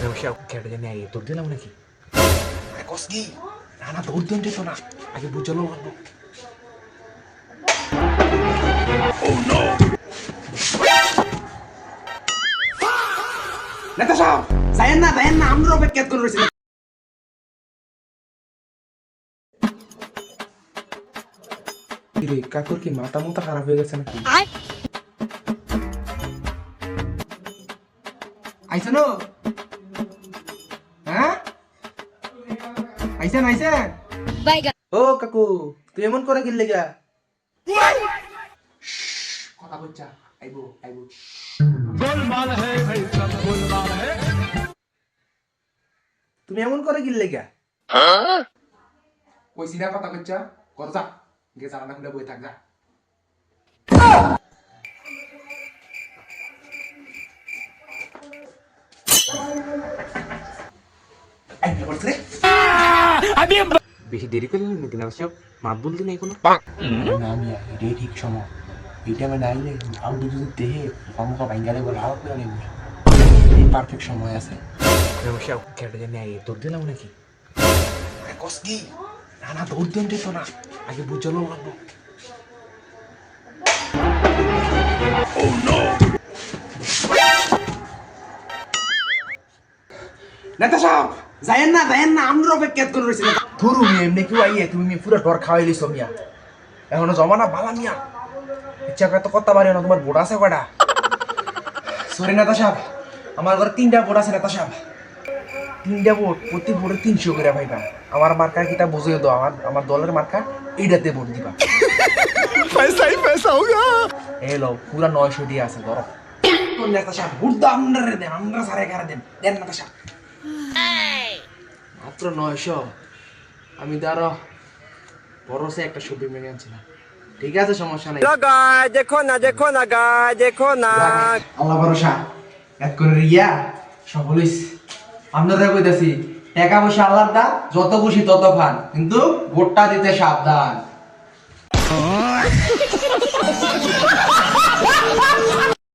Michelle, কেটে জানি I তোর দিলাম নাকি কসকি না না তোর দিন যেত না আগে বুঝলো লাগবো Oh no! Natasha! Zayan na, আমরা অপেক্ষা করে রয়েছি রে কাকুর কি মাথা মুথা খারাপ হয়ে গেছে নাকি আইসনো হ্যাঁ আইসেন ও কাকু তুই এমন করে গিল লাগা কথা বলছা আইবো গোলমাল হে ভাই সব গোলমাল হে তুমি এমন করে গিল লাগা হ্যাঁ কইছি না কথা কইছা কর যা গে জানা খুলে বই থাক যা আই বলছ রে আমি বেশি দেরি করলেন নাকি না সব মাত বলতে নেই কোনো না আমি রে ঠিক সময় এইটা আমি নাই রে আউ যদি দেহে আমাকে ভাঙ্গালে বলে আউ করে নেব এই পারফেক্ট সময় আছে নমস্কার কেটে জানি আই তোর দিলাম নাকি কসকি না না তোর দিন যেত না আগে বুঝলো লাগবো Oh no! Natasha! Zayan na, আমরা অপেক্ষা করে রয়েছি ধরু মিয়া এমনি কি আইয়ে তুমি পুরো ডর খাওয়াই লিছো মিয়া এখনো জমানা বালা মিয়া ইচ্ছা করে তো করতে পারি না তোমার বোট আছে কয়টা সরি নাতাশা আমার ঘরে 3টা বোট আছে নাতাশা 3টা বোট প্রতি বোটে 300 করে ভাইবা আমার মার্কা কিটা বুঝিয়ে দাও আমার দলের মার্কা এইটাতে ভোট দিবা পয়সা হোগা এলো পুরা 900 দিয়ে আছে ধরো কোন নাতাশা ভোট দাও আমরা সারে করে দেন নাতাশা মাত্র 900 আমি দাঁড়ো বড়সে একটা ছবি মেনে আনছিলাম ঠিক আছে সমস্যা নাই গায় দেখো না আল্লাহ ভরসা এক করে রিয়া সফল হইছে আপনারা কইতাছি টাকা পয়সা আল্লাহর দা যত খুশি তত খান কিন্তু ভোটটা দিতে সাবধান